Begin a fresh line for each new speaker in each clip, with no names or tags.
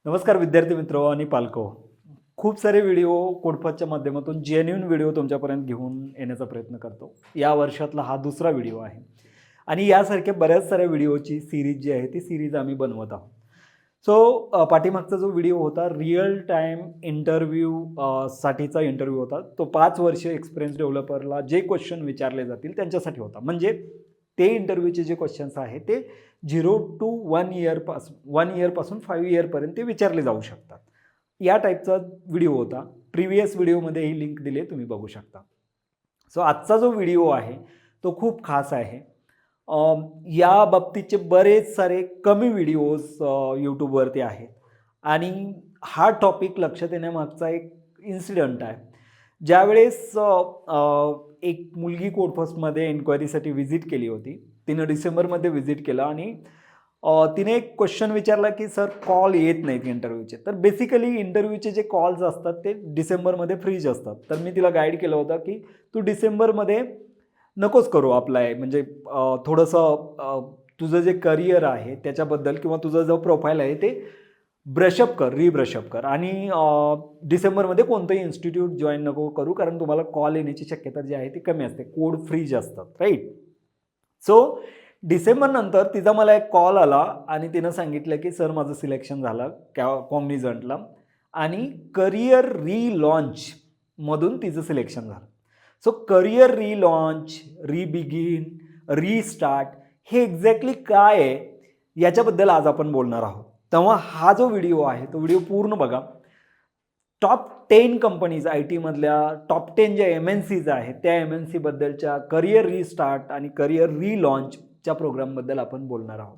नमस्कार विद्यार्थी मित्र आणि पालको. खूप सारे व्हिडिओ कोडपाथच्या माध्यमातून जेन्युइन व्हिडिओ तुमच्यापर्यंत घेऊन येण्याचा प्रयत्न करतो. या वर्षातला हा दुसरा व्हिडिओ आहे आणि यासारख्या बऱ्याच साऱ्या व्हिडिओची सीरीज जी आहे ती सीरीज आम्ही बनवत आहोत. पाठीमागचा जो व्हिडिओ होता रिअल टाईम इंटरव्ह्यू साठीचा इंटरव्ह्यू होता. तो 5 वर्ष एक्सपिरियन्स डेव्हलपरला जे क्वेश्चन विचारले जातील त्यांच्यासाठी होता. म्हणजे ते इंटरव्ह्यूचे जे क्वेश्चन्स आहेत ते 0 to 1 इयरपासून 5 इयरपर्यंत ते विचारले जाऊ शकतात. या टाईपचा व्हिडिओ होता. प्रिव्हियस व्हिडिओमध्ये ही लिंक दिली आहे, तुम्ही बघू शकता. आजचा जो व्हिडिओ आहे तो खूप खास आहे. या बाबतीचे बरेच सारे कमी व्हिडिओज यूट्यूबवरती आहेत आणि हा टॉपिक लक्षात येण्यामागचा एक इन्सिडंट आहे. ज्यावेळेस एक मुलगी कोडफस्टमध्ये एन्क्वायरीसाठी व्हिजिट केली होती. तिनं डिसेंबरमध्ये व्हिजिट केलं आणि तिने एक क्वेश्चन विचारला की सर कॉल येत नाहीत इंटरव्ह्यूचे. तर बेसिकली इंटरव्ह्यूचे जे कॉल्स असतात ते डिसेंबरमध्ये फ्रीज असतात. तर मी तिला गाईड केलं होतं की तू डिसेंबरमध्ये नकोच करू अप्लाय. म्हणजे थोडंसं तुझं जे करिअर आहे त्याच्याबद्दल किंवा तुझं जो प्रोफाईल आहे ते ब्रशअप कर, रिब्रशअप कर आणि डिसेंबरमध्ये कोणतंही इन्स्टिट्यूट जॉईन नको करू, कारण तुम्हाला कॉल येण्याची शक्यता जी आहे ती कमी असते. कोड फ्रीज असतात, राईट. डिसेंबर नंतर तिचा मला एक कॉल आला आणि तिनं सांगितलं की सर माझं सिलेक्शन झालं कॉग्निझंटला आणि करिअर रीलॉन्चमधून तिचं सिलेक्शन झालं. करिअर रीलॉन्च, रिबिगिन, रिस्टार्ट हे एक्झॅक्टली काय आहे याच्याबद्दल आज आपण बोलणार आहोत. तेव्हा हा जो व्हिडिओ आहे तो व्हिडिओ पूर्ण बघा. टॉप 10 कंपनीज आय टीमधल्या टॉप 10 ज्या MNCs आहेत त्या MNC बद्दलच्या करिअर रिस्टार्ट आणि करिअर रीलॉन्चच्या प्रोग्रामबद्दल आपण बोलणार आहोत.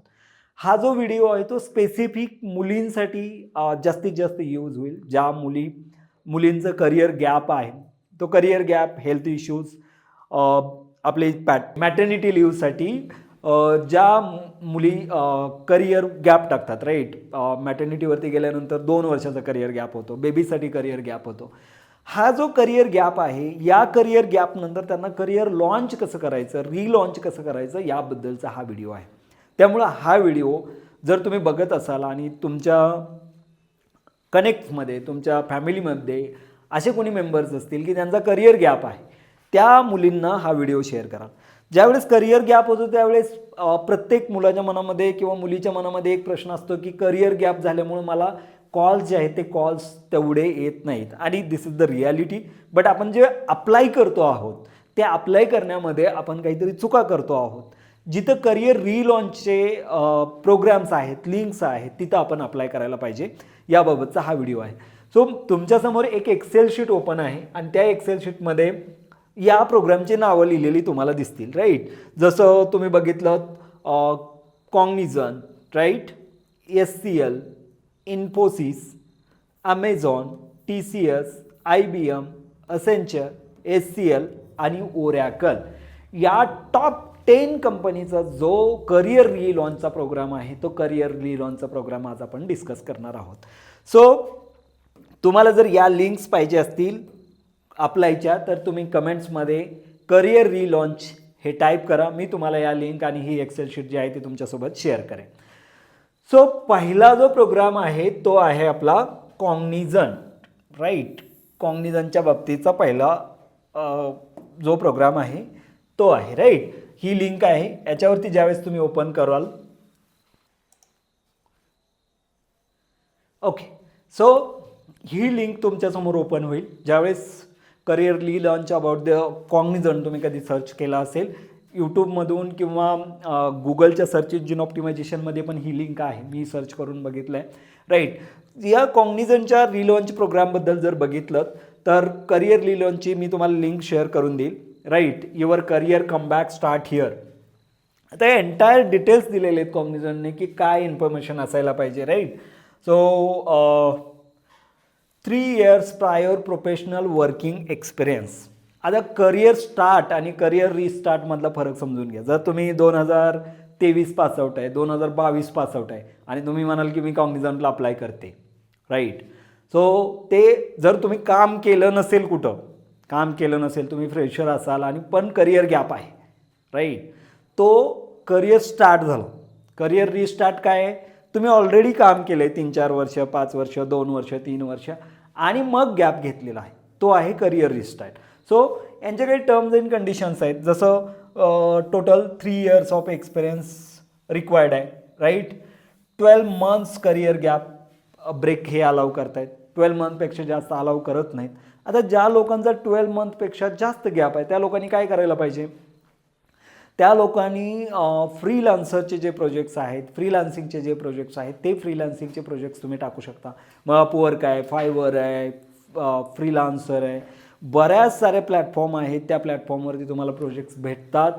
हा जो व्हिडिओ आहे तो स्पेसिफिक मुलींसाठी जास्तीत जास्त यूज होईल. ज्या मुलींचं करिअर गॅप आहे, तो करिअर गॅप, हेल्थ इश्यूज, आपले मॅटर्निटी लिव्हसाठी ज्या मुली करिअर गॅप टाकतात, राईट. मॅटर्निटीवरती गेल्यानंतर 2 वर्षाचा करिअर गॅप होतो, बेबीसाठी करिअर गॅप होतो. हा जो करिअर गॅप आहे, या करिअर गॅपनंतर त्यांना करिअर लॉन्च कसं करायचं, रीलॉन्च कसं करायचं याबद्दलचा हा व्हिडिओ आहे. त्यामुळं हा व्हिडिओ जर तुम्ही बघत असाल आणि तुमच्या कनेक्टमध्ये, तुमच्या फॅमिलीमध्ये असे कोणी मेंबर्स असतील की त्यांचा करिअर गॅप आहे, त्या मुलींना हा व्हिडिओ शेअर करा. ज्यावेळेस करिअर गॅप होतो त्यावेळेस प्रत्येक मुलाच्या मनामध्ये किंवा मुलीच्या मनामध्ये एक प्रश्न असतो की करिअर गॅप झाल्यामुळे मला कॉल्स जे आहेत ते कॉल्स तेवढे येत नाहीत आणि दिस इज द रियालिटी. बट आपण जे अप्लाय करतो आहोत ते अप्लाय करण्यामध्ये आपण काहीतरी चुका करतो आहोत. जिथं करिअर रीलॉन्चचे प्रोग्राम्स आहेत, लिंक्स आहेत, तिथं आपण अप्लाय करायला पाहिजे. याबाबतचा हा व्हिडिओ आहे. तुमच्यासमोर एक एक्सेल शीट ओपन आहे आणि त्या एक्सेल शीटमध्ये या प्रोग्रामची नावं लिहिलेली तुम्हाला दिसतील, राईट. जसं तुम्ही बघितलं Cognizant, right, SCL, Infosys, Amazon, TCS, IBM, Accenture, HCL आणि ओरॅकल या टॉप 10 कंपनीचा जो करिअर रीलॉन्चचा प्रोग्राम आहे तो करिअर रीलॉन्चचा प्रोग्राम आज आपण डिस्कस करणार आहोत. तुम्हाला जर या लिंक्स पाहिजे असतील अप्लायच्या तर तुम्ही कमेंट्समध्ये करिअर रीलॉन्च हे टाईप करा. मी तुम्हाला या लिंक आणि ही एक्सेल शीट जी आहे ती तुमच्यासोबत शेअर करेन. पहिला जो प्रोग्राम आहे तो आहे आपला कॉग्निझंट, राईट. कॉग्निझंटच्या बाबतीचा पहिला जो प्रोग्राम आहे तो आहे, राईट. ही लिंक आहे, याच्यावरती ज्यावेळेस तुम्ही ओपन कराल, ओके. ही लिंक तुमच्यासमोर ओपन होईल. ज्यावेळेस career relaunch about the cognisant तुम्ही कधी सर्च केला असेल यूट्यूबमधून किंवा गुगलच्या सर्च इंजिन ऑप्टिमायझेशनमध्ये पण ही लिंक आहे, मी सर्च करून बघितलं आहे, राईट. या कॉग्निझंटच्या रीलॉन्च प्रोग्रामबद्दल जर बघितलं तर करिअर रीलॉन्चची मी तुम्हाला लिंक शेअर करून देईल, right. Your career comeback start here. आता एंटायर डिटेल्स दिलेले आहेत कॉग्निझंटने की काय इन्फॉर्मेशन असायला पाहिजे, right. 3 years prior professional working experience. आता करिअर स्टार्ट आणि करिअर रिस्टार्ट मधला फरक समजून घ्या. जर तुम्ही 2023 पासआउट आहे, 2022 पासआउट आहे आणि तुम्ही म्हणाल की मी कॉग्निझंटला अप्लाय करते, राईट. ते जर तुम्ही काम केलं नसेल, काम केलं नसेल, तुम्ही फ्रेशर असाल आणि पण करिअर गॅप आहे, राईट. तो करिअर स्टार्ट झालं. करिअर रिस्टार्ट काय आहे, तुम्ही ऑलरेडी काम केलं आहे 3-4 वर्ष, 5 वर्ष, 2 वर्ष, 3 वर्ष आणि मग गॅप घेतलेला आहे, तो आहे करिअर रिस्टार्ट. सो यांचे काही टर्म्स अँड कंडिशन्स आहेत, जसं total 3 years of experience required आहे, right. 12 months career gap break हे अलाउ करतायत, 12 मंथपेक्षा जास्त अलाउ करत नाहीत. आता ज्या लोकांचा 12 मंथपेक्षा जास्त गॅप आहे त्या लोकांनी काय करायला पाहिजे, त्या लोकांनी फ्रीलान्सरचे जे प्रोजेक्ट्स आहेत, फ्रीलान्सिंगचे जे प्रोजेक्ट्स आहेत ते फ्रीलान्सिंगचे प्रोजेक्ट्स तुम्ही टाकू शकता. मग अपवर्क आहे, फायवर आहे, फ्रीलान्सर आहे, बऱ्याच सारे प्लॅटफॉर्म आहेत. त्या प्लॅटफॉर्मवरती तुम्हाला प्रोजेक्ट्स भेटतात.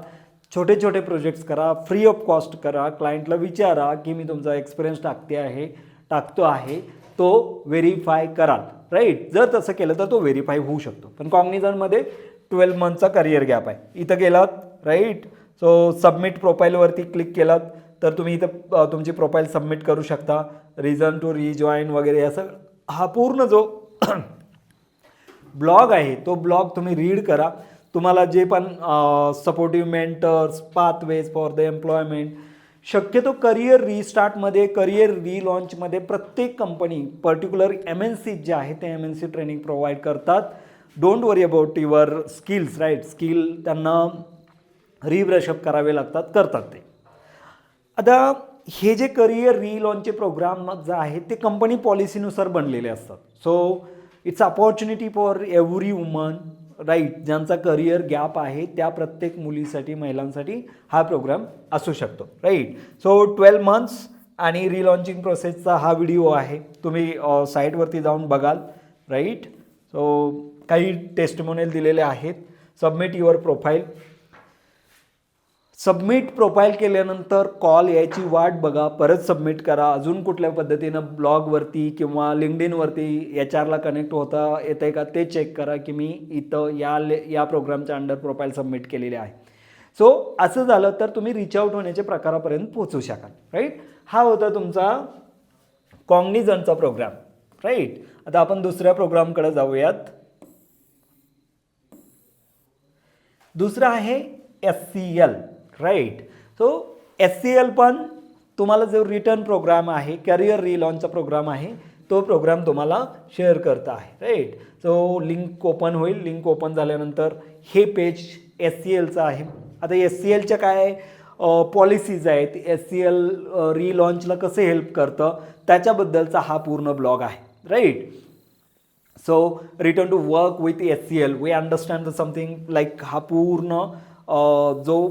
छोटे छोटे प्रोजेक्ट्स करा, फ्री ऑफ कॉस्ट करा. क्लायंटला विचारा की मी तुमचा एक्सपिरियन्स टाकतो आहे, तो व्हेरीफाय कराल, राईट. जर तसं केलं तर तो व्हेरीफाय होऊ शकतो. पण कॉग्निझंटमध्ये 12 मंथचा करिअर गॅप आहे. इथं गेलात, राईट. सो सबमिट प्रोफाईलवरती क्लिक केलात तर तुम्ही इथं तुमची प्रोफाईल सबमिट करू शकता. रिझन टू रिजॉईन वगैरे असं हा पूर्ण जो ब्लॉग आहे तो ब्लॉग तुम्ही रीड करा. तुम्हाला जे पण supportive mentors, pathways for the employment, शक्यतो करिअर रिस्टार्टमध्ये, करिअर रिलॉन्चमध्ये प्रत्येक कंपनी, पर्टिक्युलर MNC जे आहे ते MNC ट्रेनिंग प्रोव्हाइड करतात. Don't worry about your skills, right. Skill त्यांना रिब्रशअप करावे लागतात, करतात ते. आता हे जे करिअर रिलॉन्चचे प्रोग्राम जे आहेत ते कंपनी पॉलिसीनुसार बनलेले असतात. So it's opportunity for every woman, right. ज्यांचा करिअर गॅप आहे त्या प्रत्येक मुलीसाठी, महिलांसाठी हा प्रोग्राम असू शकतो, राईट. सो 12 मंथ्स आणि रिलॉन्चिंग प्रोसेसचा हा व्हिडिओ आहे, तुम्ही साईटवरती जाऊन बघाल, राईट. सो काही टेस्टिमोनियल दिलेले आहेत. Submit your profile. Submit profile केल्यानंतर कॉल यायची वाट बघा, परत सबमिट करा. अजून कुठल्या पद्धतीनं ब्लॉगवरती किंवा लिंक्डइनवरती HR ला कनेक्ट होता येतं आहे का ते चेक करा की मी इथं या प्रोग्रामच्या अंडर प्रोफाईल सबमिट केलेले आहे. सो असं झालं तर तुम्ही रीच आउट होण्याच्या प्रकारापर्यंत पोहोचू शकाल, राईट. हा होता तुमचा कॉग्निझंटचा प्रोग्राम, राईट. आता आपण दुसऱ्या प्रोग्रामकडे जाऊयात. दुसरा आहे SCL, राईट. सो SCL पण तुम्हाला जो रिटर्न प्रोग्राम आहे, करिअर रिलॉन्चचा प्रोग्राम आहे, तो प्रोग्राम तुम्हाला शेअर करता आहे, राईट. सो लिंक ओपन होईल. लिंक ओपन झाल्यानंतर हे पेज SCLचं आहे. आता SCLच्या काय पॉलिसीज आहेत, SCL रिलॉन्चला कसं हेल्प करतं त्याच्याबद्दलचा हा पूर्ण ब्लॉग आहे, right. So return to work with SCL, we understand the something like हा पूर्ण जो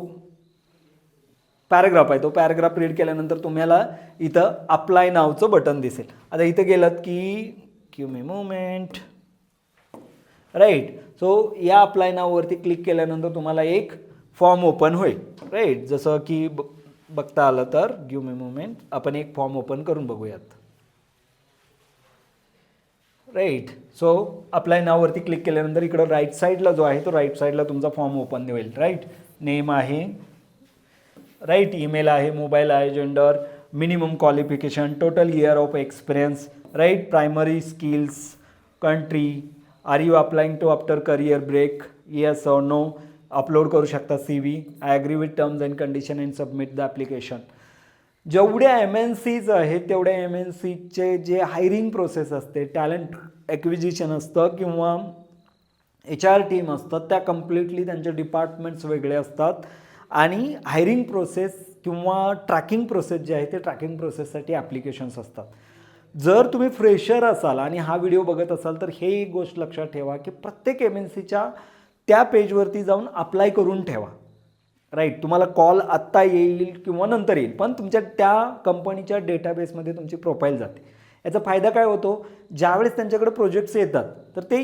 पॅराग्राफ आहे तो पॅराग्राफ रीड केल्यानंतर तुम्हाला इथं अप्लाय नावचं बटन दिसेल. आता इथं गेलात की give me moment, right. So या अप्लाय नाववरती क्लिक केल्यानंतर तुम्हाला एक फॉर्म ओपन होईल, राईट. जसं की बघता आलं तर गिव्ह मी मोमेंट, आपण एक फॉर्म ओपन करून बघूयात, राईट. सो अप्लाय नाववरती क्लिक केल्यानंतर इकडं राईट साईडला जो आहे तो राईट साईडला तुमचा फॉर्म ओपन होईल, राईट. नेम आहे, राईट. ईमेल आहे, मोबाईल आहे, gender, minimum qualification, total year of experience, right. Primary skills, country, are you applying to after career break, yes or no. Upload करू शकता CV. I agree with terms and condition and submit the application. जेवढ्या MNCज आहेत तेवढ्या MNCचे जे hiring process असते, talent acquisition असतं किंवा HR टीम असतात, त्या कम्प्लिटली त्यांचे डिपार्टमेंट्स वेगळे असतात. आणि हायरिंग प्रोसेस किंवा ट्रॅकिंग प्रोसेस जे आहे ते ट्रॅकिंग प्रोसेससाठी ॲप्लिकेशन्स असतात. जर तुम्ही फ्रेशर असाल आणि हा व्हिडिओ बघत असाल तर हे एक गोष्ट लक्षात ठेवा की प्रत्येक MNCच्या त्या पेजवरती जाऊन अप्लाय करून ठेवा, राईट. तुम्हाला कॉल आत्ता येईल किंवा नंतर येईल, पण तुमच्या त्या कंपनीच्या डेटाबेसमध्ये तुमची प्रोफाईल जाते. याचा फायदा काय होतो, ज्यावेळेस त्यांच्याकडे प्रोजेक्ट्स येतात तर ते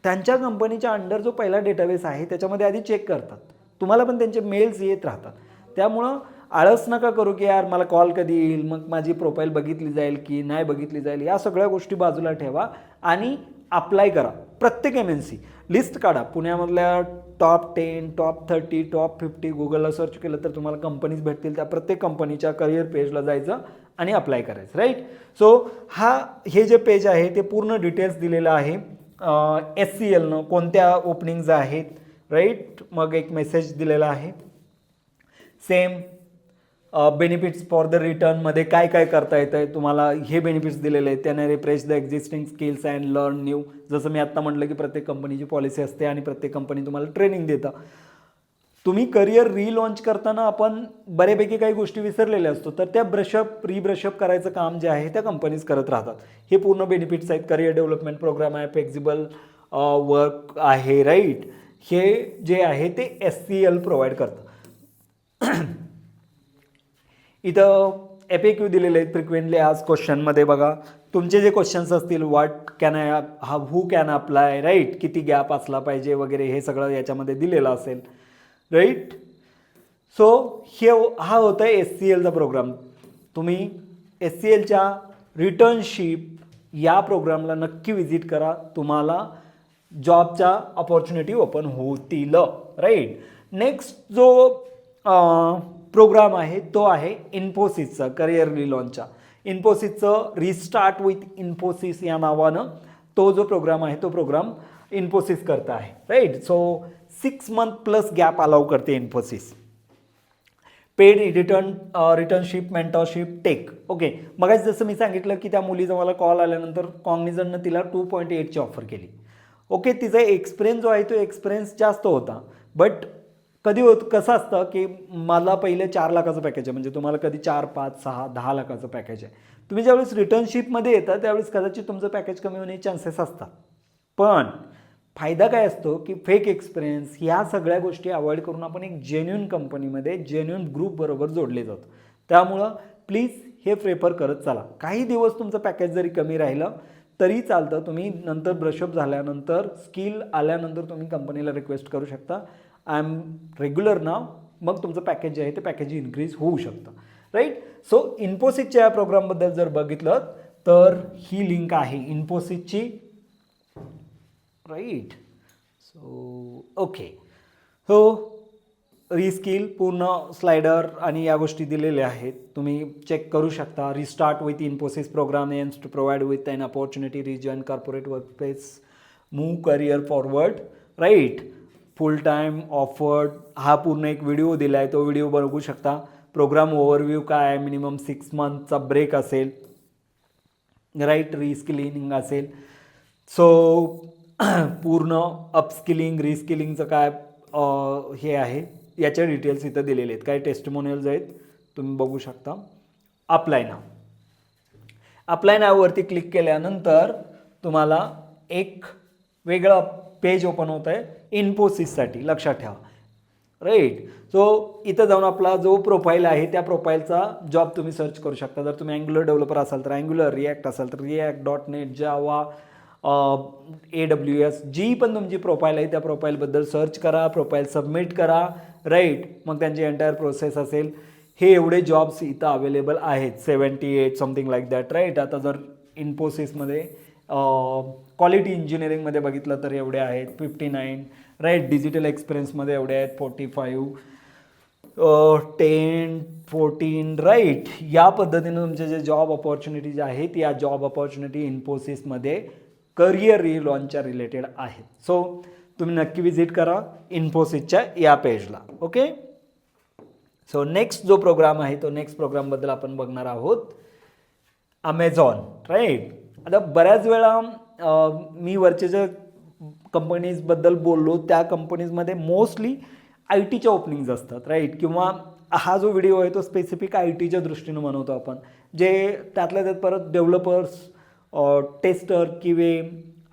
त्यांच्या कंपनीच्या अंडर जो पहिला डेटाबेस आहे त्याच्यामध्ये आधी चेक करतात. तुम्हाला पण त्यांचे मेल्स येत राहतात. त्यामुळं आळस नका करू की यार मला कॉल कधी येईल, मग माझी प्रोफाईल बघितली जाईल की नाही बघितली जाईल, या सगळ्या गोष्टी बाजूला ठेवा आणि अप्लाय करा. प्रत्येक MNC लिस्ट काढा. पुण्यामधल्या टॉप 10, टॉप 30, टॉप 50 गुगलला सर्च केलं तर तुम्हाला कंपनीज भेटतील. त्या प्रत्येक कंपनीच्या करिअर पेजला जायचं आणि अप्लाय करायचं, राईट. सो हे जे पेज आहे ते पूर्ण डिटेल्स दिलेलं आहे. SCLनं कोणत्या ओपनिंग्ज आहेत, राईट. मग एक मेसेज दिलेला आहे. सेम बेनिफिट्स फॉर द रिटर्नमध्ये काय काय करता येतं आहे, तुम्हाला हे बेनिफिट्स दिलेले आहेत. त्याने refresh the existing skills and learn new. जसं मी आत्ता म्हटलं की प्रत्येक कंपनीची पॉलिसी असते आणि प्रत्येक कंपनी तुम्हाला ट्रेनिंग देतं. तुम्ही करिअर रिलॉन्च करताना आपण बऱ्यापैकी काही गोष्टी विसरलेल्या असतो, तर त्या ब्रशअप करायचं काम जे आहे त्या कंपनीज करत राहतात. हे पूर्ण बेनिफिट्स आहेत. करिअर डेव्हलपमेंट प्रोग्राम आहे, फ्लेक्झिबल वर्क आहे, राईट. हे जे आहे ते SCL प्रोव्हाइड करतं. इथं FAQ दिलेले आहेत, फ्रिक्वेंटली आज क्वेश्चनमध्ये बघा तुमचे जे क्वेश्चन्स असतील, what can I who can apply, right, किती गॅप असला पाहिजे वगैरे, हे सगळं याच्यामध्ये दिलेलं असेल, राईट. सो हा होता SCLचा प्रोग्राम. तुम्ही SCLच्या रिटर्नशिप या प्रोग्रामला नक्की विजिट करा, तुम्हाला जॉबच्या अपॉर्च्युनिटी ओपन होतील, राईट. नेक्स्ट जो प्रोग्राम आहे तो आहे इन्फोसिसचा, करिअर रिलॉन्चचा. इन्फोसिसचं रिस्टार्ट विथ इन्फोसिस या नावानं तो जो प्रोग्राम आहे तो प्रोग्राम इन्फोसिस करता आहे, right. So 6 month plus gap allow करते Infosys. Paid returnship, mentorship, tech. Okay, मग जसं मी सांगितलं की त्या मुलीचा मला कॉल आल्यानंतर कॉग्निझंटनं तिला 2.8ची ऑफर केली. ओके, तिचा एक्सपिरियन्स जो आहे तो एक्सपिरियन्स जास्त होता, बट कसं असतं की मला पहिले 4 लाखाचं पॅकेज आहे, म्हणजे तुम्हाला कधी 4, 5, 6, 10 लाखाचं पॅकेज आहे. तुम्ही ज्यावेळेस रिटर्नशिपमध्ये येता त्यावेळेस कदाचित तुमचं पॅकेज कमी होण्याचे चान्सेस असतात. पण फायदा काय असतो की फेक एक्सपिरियन्स ह्या सगळ्या गोष्टी अवॉइड करून आपण एक जेन्युइन कंपनीमध्ये जेन्युइन ग्रुपबरोबर जोडले जातो. त्यामुळं प्लीज हे प्रेफर करत चला. काही दिवस तुमचं पॅकेज जरी कमी राहिलं तरी चालतं. तुम्ही नंतर ब्रशअप झाल्यानंतर, स्किल आल्यानंतर तुम्ही कंपनीला रिक्वेस्ट करू शकता, आय एम रेग्युलर नाव. मग तुमचं पॅकेज जे आहे ते पॅकेज इन्क्रीज होऊ शकतं, राईट. सो इन्फोसिसच्या या प्रोग्रामबद्दल जर बघितलं तर ही लिंक आहे इन्फोसिसची, राईट. सो ओके, हो रिस्किल पूर्ण स्लायडर आणि या गोष्टी दिलेल्या आहेत, तुम्ही चेक करू शकता. Restart with Infosys programme aims to provide with an opportunity rejoin corporate workplace, move career forward, right. Full time offered, हा पूर्ण एक व्हिडिओ दिला आहे, तो व्हिडिओ बघू शकता. प्रोग्राम ओव्हरव्ह्यू काय आहे, मिनिमम 6 monthचा ब्रेक असेल, राईट, रिस्किलिंग असेल. सो पूर्ण अपस्किलिंग, रिस्किलिंगचं काय हे आहे याच्या डिटेल्स इथं दिलेले आहेत. काही टेस्टिमोनियल्स आहेत, तुम्ही बघू शकता. अप्लाय नाव, अप्लाय नाववरती क्लिक केल्यानंतर तुम्हाला एक वेगळं पेज ओपन होत आहे इन्फोसिससाठी, लक्षात ठेवा, राईट. सो इथं जाऊन आपला जो प्रोफाईल आहे त्या प्रोफाईलचा जॉब तुम्ही सर्च करू शकता. जर तुम्ही अँग्युलर डेव्हलपर असाल तर अँग्युलर, रिॲक्ट असाल तर रिॲक्ट, .NET, जावा, AWS, जी पण तुमची प्रोफाईल आहे त्या प्रोफाईलबद्दल सर्च करा, प्रोफाईल सबमिट करा, राईट. मग त्यांची एंटायर प्रोसेस असेल. हे एवढे जॉब्स इथं अवेलेबल आहेत, 78 समथिंग लाईक दॅट, राईट. आता जर इन्फोसिसमध्ये क्वालिटी इंजिनिअरिंगमध्ये बघितलं तर एवढे आहेत 59, राईट. डिजिटल एक्सपिरियन्समध्ये एवढे आहेत 45, 10, 14, राईट. या पद्धतीने तुमचे जे जॉब अपॉर्च्युनिटीज आहेत या जॉब अपॉर्च्युनिटी इन्फोसिसमध्ये करिअर रिलॉन्चच्या रिलेटेड आहेत. सो तुम्ही नक्की विजिट करा इन्फोसिसच्या या पेजला, ओके. सो नेक्स्ट जो प्रोग्राम आहे तो नेक्स्ट प्रोग्रामबद्दल आपण बघणार आहोत, अमेझॉन, राईट. आता बऱ्याच वेळा मी वरचे जे कंपनीजबद्दल बोललो त्या कंपनीजमध्ये मोस्टली IT ओपनिंग्ज असतात, राईट. किंवा हा जो व्हिडिओ आहे तो स्पेसिफिक ITच्या दृष्टीनं बनवतो आपण, जे त्यातल्या त्यात परत डेव्हलपर्स, टेस्टर, QA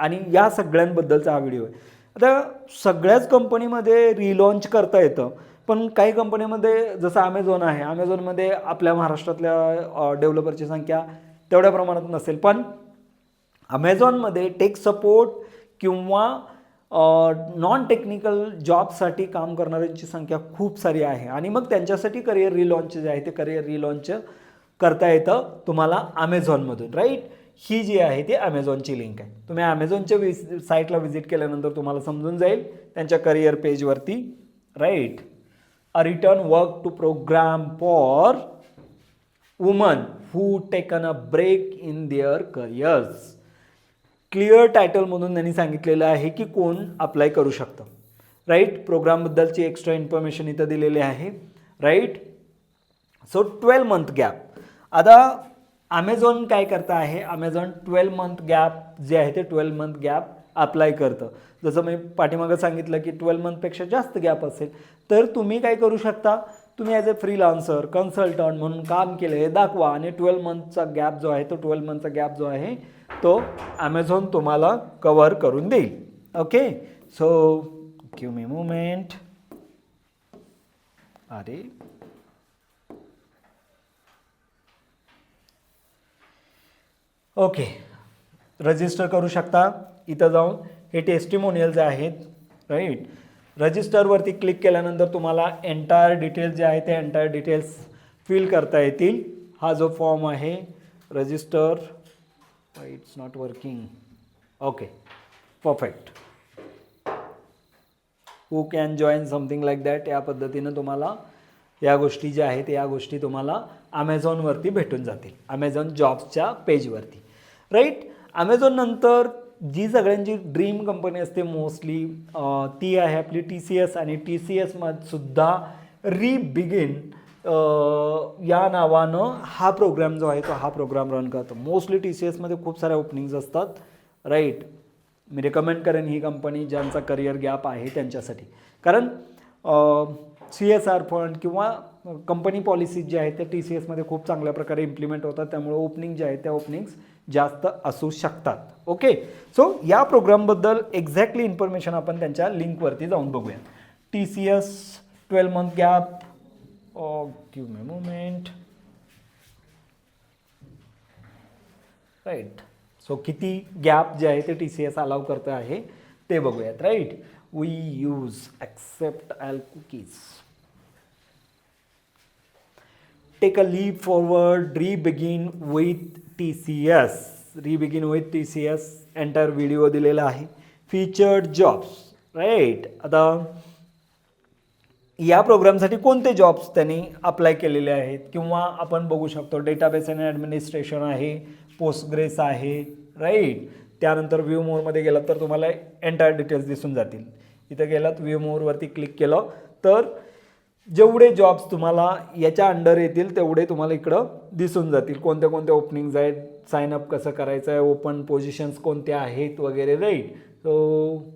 आणि या सगळ्यांबद्दलचा हा व्हिडिओ आहे. आता सगळ्याच कंपनीमध्ये रिलॉन्च करता येतं, पण काही कंपनीमध्ये जसं अमेझॉन आहे, अमेझॉनमध्ये आपल्या महाराष्ट्रातल्या डेव्हलपरची संख्या तेवढ्या प्रमाणात नसेल, पण अमेझॉनमध्ये टेक सपोर्ट किंवा नॉन टेक्निकल जॉबसाठी काम करणाऱ्यांची संख्या खूप सारी आहे. आणि मग त्यांच्यासाठी करिअर रिलॉन्च जे आहे ते करिअर रिलॉन्च करता येतं तुम्हाला अमेझॉनमधून, राईट. ही जी आहे ती अमेझॉनची लिंक आहे. तुम्ही अमेझॉनच्या साईटला व्हिजिट केल्यानंतर तुम्हाला समजून जाईल त्यांच्या करिअर पेजवरती, right. A return work to programme for woman who taken a break in their careers. Clear टायटलमधून त्यांनी सांगितलेलं आहे की कोण अप्लाय करू शकतं, राईट. प्रोग्रामबद्दलची एक्स्ट्रा इन्फॉर्मेशन इथं दिलेली आहे, राईट. So 12 month gap. आता ॲमेझॉन काय करतं आहे, ॲमेझॉन 12 मंथ गॅप जे आहे ते 12 मंथ गॅप अप्लाय करतं. जसं मी पाठीमागं सांगितलं की 12 मंथपेक्षा जास्त गॅप असेल तर तुम्ही काय करू शकता, तुम्ही ॲज अ फ्रीलान्सर कन्सल्टंट म्हणून काम केलं हे दाखवा आणि 12 मंथचा गॅप जो आहे तो 12 मंथचा गॅप जो आहे तो ॲमेझॉन तुम्हाला कव्हर करून देईल. Okay, so give me moment. अरे ओके, रजिस्टर करू शकता. इथं जाऊन हे टेस्टिमोनियल जे आहेत राईट, रजिस्टरवरती क्लिक केल्यानंतर तुम्हाला एंटायर डिटेल्स जे आहे ते एंटायर डिटेल्स फिल करता येतील. हा जो फॉर्म आहे register, it's not working. Okay, perfect. Who can join something like that, या पद्धतीनं तुम्हाला या गोष्टी ज्या आहेत या गोष्टी तुम्हाला ॲमेझॉनवरती भेटून जातील, ॲमेझॉन जॉब्सच्या पेजवरती राईट. ॲमेझॉन नंतर जी सगळ्यांची ड्रीम कंपनी असते मोस्टली ती आहे आपली TCS. आणि TCSमधसुद्धा रिबिगिन या नावानं हा प्रोग्राम जो आहे तो हा प्रोग्राम रन करतो. मोस्टली TCSमध्ये खूप साऱ्या ओपनिंग्स असतात राईट. मी रेकमेंड करेन ही कंपनी ज्यांचा करिअर गॅप आहे त्यांच्यासाठी, कारण CSR फंड किंवा कंपनी पॉलिसीज जे आहेत त्या TCSमध्ये खूप चांगल्या प्रकारे इम्प्लिमेंट होतात, त्यामुळे ओपनिंग जे आहेत त्या ओपनिंग्स जास्त असू शकतात. ओके, सो या प्रोग्रामबद्दल एक्झॅक्टली इन्फॉर्मेशन आपण त्यांच्या लिंकवरती जाऊन बघूया. TCS 12 month gap, give me moment right. So किती गॅप जे आहे ते TCS अलाव करतं आहे ते बघूयात right. We use except all cookies, take a leap forward, rebegin with TCS. Rebegin with TCS entire video दिलेला आहे. Featured jobs right. आता या प्रोग्रामसाठी कोणते जॉब्स त्यांनी अप्लाय केलेले आहेत किंवा आपण बघू शकतो डेटाबेस अँड ॲडमिनिस्ट्रेशन आहे, पोस्टग्रेस आहे राईट. त्यानंतर व्ह्यू मोरमध्ये गेलात तर तुम्हाला एंटायर डिटेल्स दिसून जातील. इथं गेलात व्ह्यू मोरवरती क्लिक केलं तर जेवढे जॉब्स तुम्हाला याच्या अंडर येतील तेवढे तुम्हाला इकडं दिसून जातील. कोणत्या कोणत्या ओपनिंग्ज आहेत, साईनअप कसं करायचं आहे, ओपन पोझिशन्स कोणत्या आहेत वगैरे राईट. सो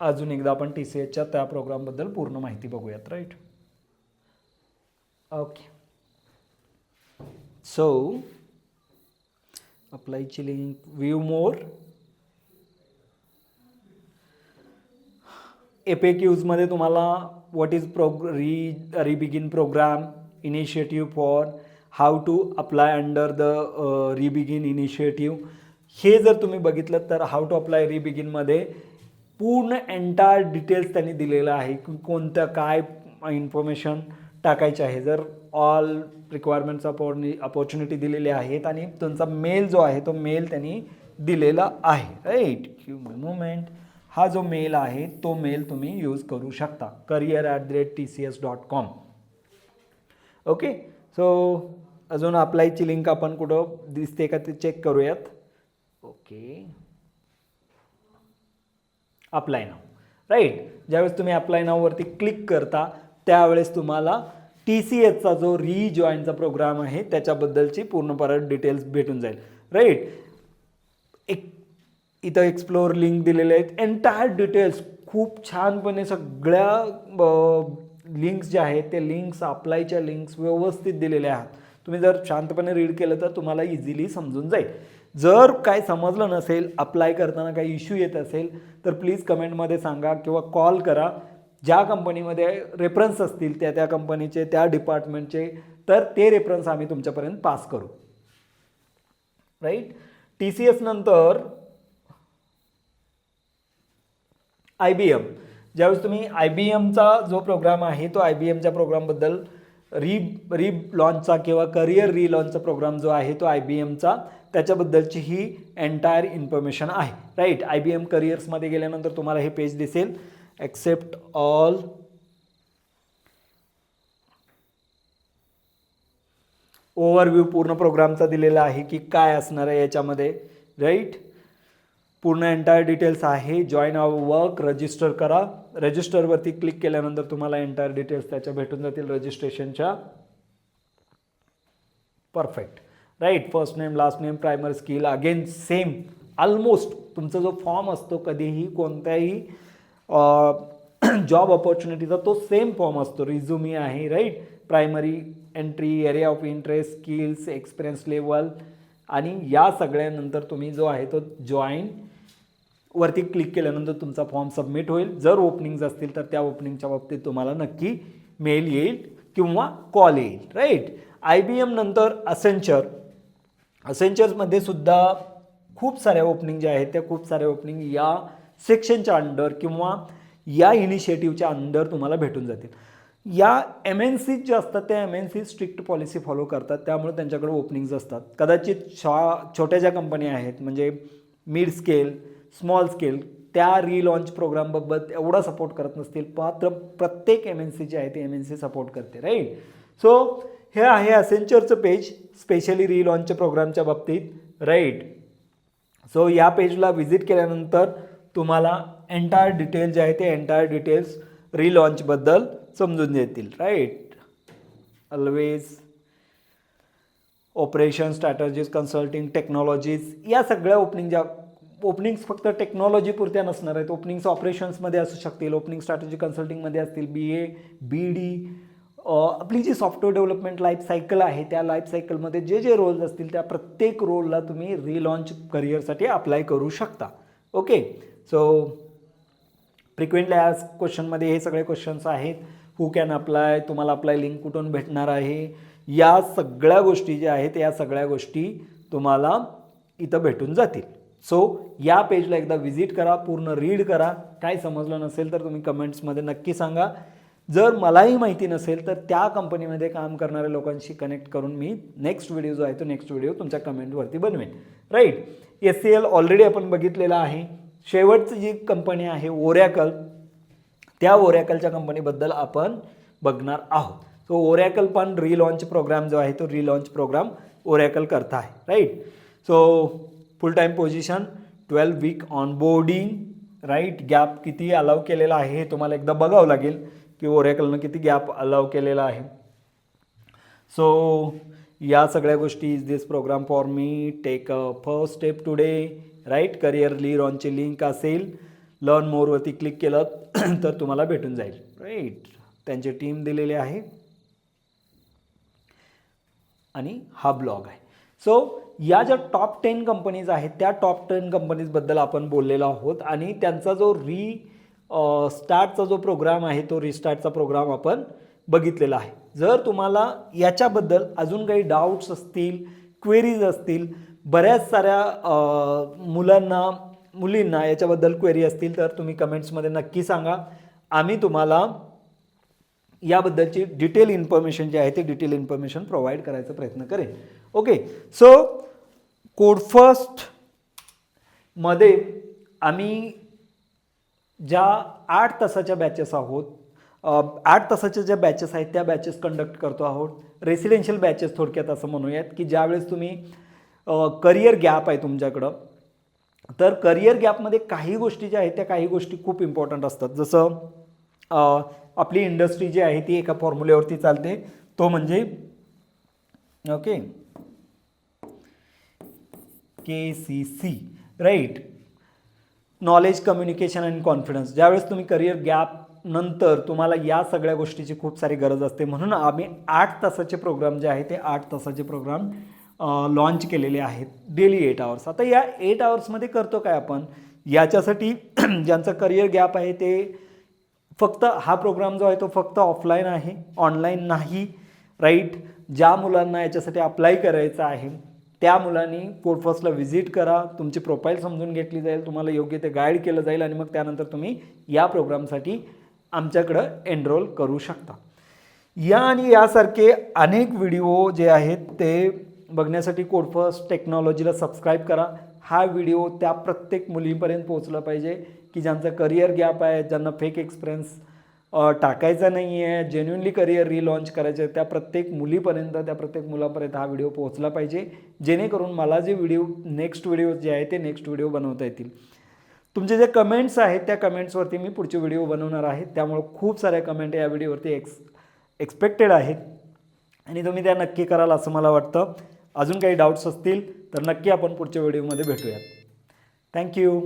अजून एकदा आपण TCSच्या त्या प्रोग्रामबद्दल पूर्ण माहिती बघूयात राईट. ओके, सो अप्लायची लिंक, व्ह्यू मोर, FAQsमध्ये तुम्हाला what is rebegin programme, initiative for, how to apply under the rebegin initiative. हे जर तुम्ही बघितलं तर हाऊ टू अप्लाय रिबिगिनमध्ये पूर्ण एंटायर डिटेल्स त्यांनी दिलेलं आहे की कोणत्या काय इन्फॉर्मेशन टाकायचे आहे. जर ऑल रिक्वायरमेंट्स अपॉर्च्युनिटी दिलेले आहेत आणि तुमचा मेल जो आहे तो मेल त्यांनी दिलेला आहे राईट. मोमेंट, हा जो मेल आहे तो मेल तुम्ही यूज करू शकता, career@tcs.com. ओके, सो अजून अप्लायची लिंक आपण कुठं दिसते का ते चेक करूयात. ओके, अप्लाय नाव राईट. ज्यावेळेस तुम्ही अप्लाय नाववरती क्लिक करता त्यावेळेस तुम्हाला TCSचा जो रिजॉईनचा प्रोग्राम आहे त्याच्याबद्दलची पूर्ण परत डिटेल्स भेटून जाईल राईट. इथं एक्सप्लोर लिंक दिलेले आहेत, एंटायर डिटेल्स खूप छानपणे सगळ्या लिंक्स ज्या आहेत ते लिंक्स अप्लायच्या लिंक्स व्यवस्थित दिलेल्या आहेत. तुम्ही जर शांतपणे रीड केलं तर तुम्हाला इझिली समजून जाईल. जर काय समजलं नसेल, अप्लाय करताना काही इश्यू येत असेल तर प्लीज कमेंटमध्ये सांगा किंवा कॉल करा. ज्या कंपनीमध्ये रेफरन्स असतील त्या कंपनीचे, त्या डिपार्टमेंटचे, तर ते रेफरन्स आम्ही तुमच्यापर्यंत पास करू राईट. TCS नंतर IBM. ज्यावेळेस तुम्ही IBMचा जो प्रोग्राम आहे तो IBMच्या प्रोग्रामबद्दल लॉन्चचा किंवा करिअर लॉन्चचा प्रोग्राम जो आहे तो IBMचा, त्याच्याबद्दलची ही एंटायर इन्फॉर्मेशन आहे राईट. IBM करिअर्समध्ये गेल्यानंतर तुम्हाला हे पेज दिसेल, एक्सेप्ट ऑल, ओव्हरव्ह्यू पूर्ण प्रोग्रामचा दिलेला आहे की काय असणार आहे याच्यामध्ये राईट. पूर्ण एंटायर डिटेल्स आहे. जॉईन आवर वर्क, रजिस्टर करा. रजिस्टरवरती क्लिक केल्यानंतर तुम्हाला एंटायर डिटेल्स त्याच्या भेटून जातील रजिस्ट्रेशनच्या. Perfect, right. First name, last name, primary skill, again same almost तुमचा जो फॉर्म असतो कधीही कोणत्याही जॉब ऑपॉर्च्युनिटीचा तो सेम फॉर्म असतो. रिझ्युमी आहे, right. Primary entry, area of interest, skills, experience level, आणि या सगळ्यानंतर तुम्ही जो आहे तो जॉईन वरती क्लिक केल्यानंतर तुमचा फॉर्म सबमिट होईल. जर ओपनिंग्स असतील तर त्या ओपनिंगच्या बाबतीत तुम्हाला नक्की मेल येईल किंवा कॉल येईल, राईट. IBM नंतर असेंचर. असेंचर्समध्ये सुद्धा खूप साऱ्या ओपनिंग ज्या आहेत त्या खूप साऱ्या ओपनिंग या सेक्शनच्या अंडर किंवा या इनिशिएटिव्हच्या अंडर तुम्हाला भेटून जातील. या MNC जे असतात त्या MNC स्ट्रिक्ट पॉलिसी फॉलो करतात, त्यामुळे त्यांच्याकडे ओपनिंग्ज असतात. कदाचित छोट्या ज्या कंपन्या आहेत म्हणजे मिड स्केल, स्मॉल स्केल, त्या रिलॉन्च प्रोग्रामबाबत एवढा सपोर्ट करत नसतील, मात्र प्रत्येक MNC जे आहे ते MNC सपोर्ट करते, राईट. सो हे आहे असेंचरचं पेज स्पेशली रिलॉन्चच्या प्रोग्रामच्या बाबतीत, राईट. सो या पेजला व्हिजिट केल्यानंतर तुम्हाला एंटायर डिटेल जे आहे ते एंटायर डिटेल्स रिलॉन्चबद्दल समजून येतील, right. Always operation, strategies, consulting, technologies, या सगळ्या ओपनिंग्स फक्त टेक्नॉलॉजी पुरत्या नसणार आहेत. ओपनिंग्स ऑपरेशन्समध्ये असू शकतील, ओपनिंग स्ट्रॅटेजी कन्सल्टिंगमध्ये असतील, BA, BD. आपली जी सॉफ्टवेअर डेव्हलपमेंट लाईफ सायकल आहे त्या लाईफ सायकलमध्ये जे जे रोल्स असतील त्या प्रत्येक रोलला तुम्ही रिलॉन्च करिअरसाठी अप्लाय करू शकता. ओके. सो फ्रिक्वेंटली आज क्वेश्चनमध्ये हे सगळे क्वेश्चन्स आहेत. हू कॅन अप्लाय, तुम्हाला अप्लाय लिंक कुठून भेटणार आहे, या सगळ्या गोष्टी ज्या आहेत या सगळ्या गोष्टी तुम्हाला इथं भेटून जातील. सो या पेजला एकदा व्हिजिट करा, पूर्ण रीड करा. काय समजलं नसेल तर तुम्ही कमेंट्समध्ये नक्की सांगा. जर मलाही माहिती नसेल तर त्या कंपनीमध्ये काम करणाऱ्या लोकांशी कनेक्ट करून मी नेक्स्ट व्हिडिओ जो आहे तो नेक्स्ट व्हिडिओ तुमच्या कमेंटवरती बनवेन, राईट. SCL ऑलरेडी आपण बघितलेला आहे. शेवटची जी कंपनी आहे ओरॅकल, त्या ओरॅकलच्या कंपनीबद्दल आपण बघणार आहोत. सो ओरॅकल पण रिलॉन्च प्रोग्राम जो आहे तो रिलॉन्च प्रोग्राम ओरॅकल करता आहे, right. So full time position, 12 week onboarding, right. Gap किती अलाव केलेला आहे हे तुम्हाला एकदा बघावं लागेल की ओरॅकलनं किती गॅप अलाव केलेला आहे. सो या सगळ्या गोष्टी, is this programme for me, take a first step today, right. Career रिलॉन्चची लिंक असेल, लर्न मोरवरती क्लिक केलं तर तुम्हाला भेटून जाईल, राईट. त्यांची टीम दिलेली आहे आणि हा ब्लॉग आहे. सो या ज्या टॉप 10 कंपनीज आहेत त्या टॉप 10 कंपनीजबद्दल आपण बोललेलो आहोत आणि त्यांचा जो स्टार्टचा जो प्रोग्राम आहे तो रिस्टार्टचा प्रोग्राम आपण बघितलेला आहे. जर तुम्हाला याच्याबद्दल अजून काही डाऊट्स असतील, क्वेरीज असतील, बऱ्याच साऱ्या मुलींना याच्याबद्दल क्वेरी असतील तर तुम्ही कमेंट्समध्ये नक्की सांगा. आम्ही तुम्हाला याबद्दलची डिटेल इन्फॉर्मेशन जी आहे ती डिटेल इन्फॉर्मेशन प्रोव्हाइड करायचा प्रयत्न करेन. ओके. सो कोडफर्स्टमध्ये आम्ही ज्या 8 तासाच्या बॅचेस आहोत, 8 तासाच्या ज्या बॅचेस आहेत त्या बॅचेस कंडक्ट करतो आहोत. रेसिडेन्शियल बॅचेस थोडक्यात असं म्हणूयात की ज्यावेळेस तुम्ही करिअर गॅप आहे तुमच्याकडं, तर करिअर गॅपमध्ये काही गोष्टी ज्या आहेत त्या काही गोष्टी खूप इम्पॉर्टंट असतात. जसं आपली इंडस्ट्री जी आहे ती एका फॉर्म्युल्यावरती चालते, तो म्हणजे okay KCC, right. Knowledge, communication and confidence. ज्यावेळेस तुम्ही करिअर गॅप नंतर तुम्हाला या सगळ्या गोष्टीची खूप सारी गरज असते, म्हणून आम्ही 8 तासाचे प्रोग्राम जे आहे ते 8 तासाचे प्रोग्राम लॉन्च केलेले आहेत, डेली 8 आवर्स. आता या 8 आवर्समध्ये करतो काय आपण, याच्यासाठी ज्यांचा करिअर गॅप आहे ते फक्त हा प्रोग्राम जो आहे तो फक्त ऑफलाईन आहे, ऑनलाईन नाही, राईट. ज्या मुलांना याच्यासाठी अप्लाय करायचं आहे त्या मुलांनी कोडफर्स्टला व्हिजिट करा, तुमची प्रोफाईल समजून घेतली जाईल, तुम्हाला योग्य ते गाईड केलं जाईल आणि मग त्यानंतर तुम्ही या प्रोग्रामसाठी आमच्याकडं एनरोल करू शकता. या आणि यासारखे अनेक व्हिडिओ जे आहेत ते बघण्यासाठी कोडफर्स्ट टेक्नॉलॉजीला सबस्क्राईब करा. हा व्हिडिओ त्या प्रत्येक मुलींपर्यंत पोहोचला पाहिजे की ज्यांचा करिअर गॅप आहे, ज्यांना फेक एक्सपिरियन्स टाकायचा नाही आहे, जेन्युइनली करिअर रिलॉन्च करायचं आहे, त्या प्रत्येक मुलीपर्यंत, त्या प्रत्येक मुलापर्यंत हा व्हिडिओ पोहोचला पाहिजे, जेणेकरून मला जे नेक्स्ट व्हिडिओ जे आहे ते नेक्स्ट व्हिडिओ बनवता येतील. तुमचे जे कमेंट्स आहेत त्या कमेंट्सवरती मी पुढचे व्हिडिओ बनवणार आहे, त्यामुळे खूप साऱ्या कमेंट या व्हिडिओवरती एक्सपेक्टेड आहेत आणि तुम्ही त्या नक्की कराल असं मला वाटतं. अजून काही डाऊट्स असतील तर नक्की आपण पुढच्या व्हिडिओमध्ये भेटूयात. थँक्यू.